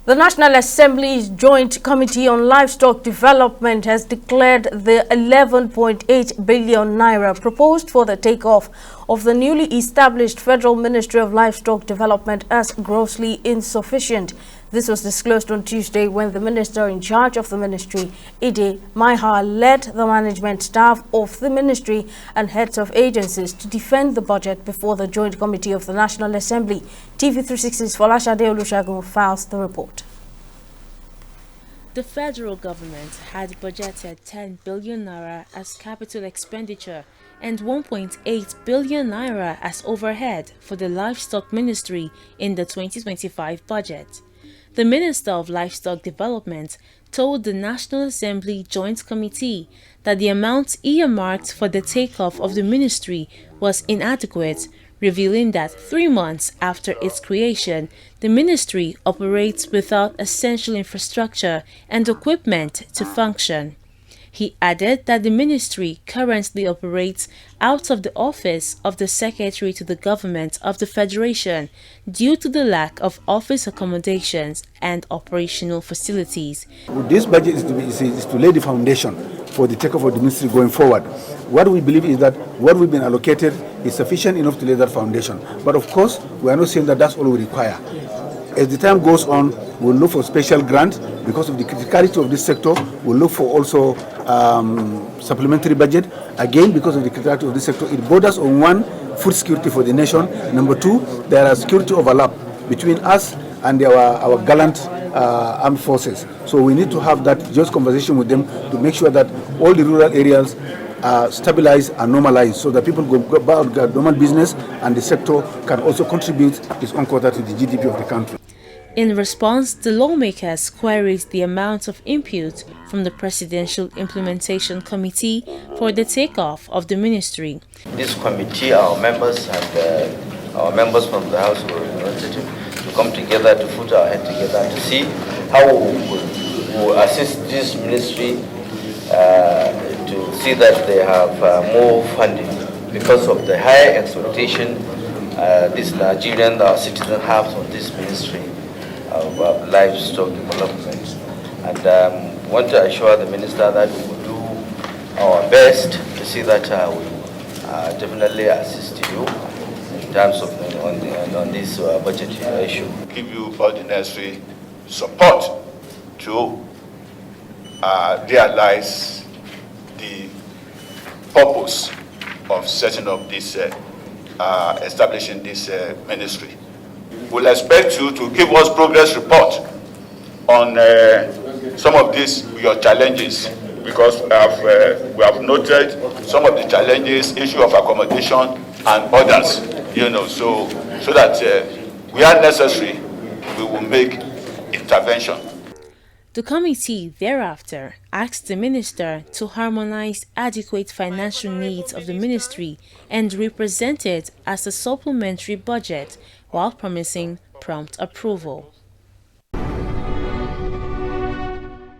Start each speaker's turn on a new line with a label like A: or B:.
A: The National Assembly's Joint Committee on Livestock Development has declared the 11.8 billion naira proposed for the takeoff of the newly established Federal Ministry of Livestock Development as grossly insufficient. This was disclosed on Tuesday when the minister in charge of the ministry, Ide Maiha, led the management staff of the ministry and heads of agencies to defend the budget before the Joint Committee of the National Assembly. TV360's Folashade Olusegun files the report.
B: The federal government had budgeted 10 billion naira as capital expenditure and 1.8 billion naira as overhead for the livestock ministry in the 2025 budget. The Minister of Livestock Development told the National Assembly Joint Committee that the amount earmarked for the takeoff of the ministry was inadequate, revealing that 3 months after its creation, the ministry operates without essential infrastructure and equipment to function. He added that the ministry currently operates out of the office of the Secretary to the Government of the Federation due to the lack of office accommodations and operational facilities.
C: This budget is to lay the foundation for the takeoff of the ministry going forward. What we believe is that what we've been allocated is sufficient enough to lay that foundation. But of course, we are not saying that that's all we require. As the time goes on, we'll look for special grants because of the criticality of this sector. We'll look for also supplementary budget. Again, because of the criticality of this sector, it borders on one, food security for the nation. Number two, there are security overlap between us and our gallant armed forces. So we need to have that just conversation with them to make sure that all the rural areas are stabilized and normalized so that people go about their normal business and the sector can also contribute its own quota to the GDP of the country.
B: In response, the lawmakers queried the amount of input from the Presidential Implementation Committee for the takeoff of the ministry.
D: This committee, our members and our members from the House of Representatives to come together, to put our head together to see how we will assist this ministry to see that they have more funding because of the high expectation this Nigerian citizen have on this ministry of livestock development. And want to assure the minister that we will do our best to see that we definitely assist you in terms of on this budgetary issue.
E: Give you all the necessary support to realize the purpose of setting up this, establishing this ministry. We'll expect you to give us progress report on some of these your challenges, because we have noted some of the challenges, issue of accommodation and others. So that where necessary, we will make intervention.
B: The committee thereafter asked the minister to harmonize adequate financial needs of the ministry and represent it as a supplementary budget while promising prompt approval.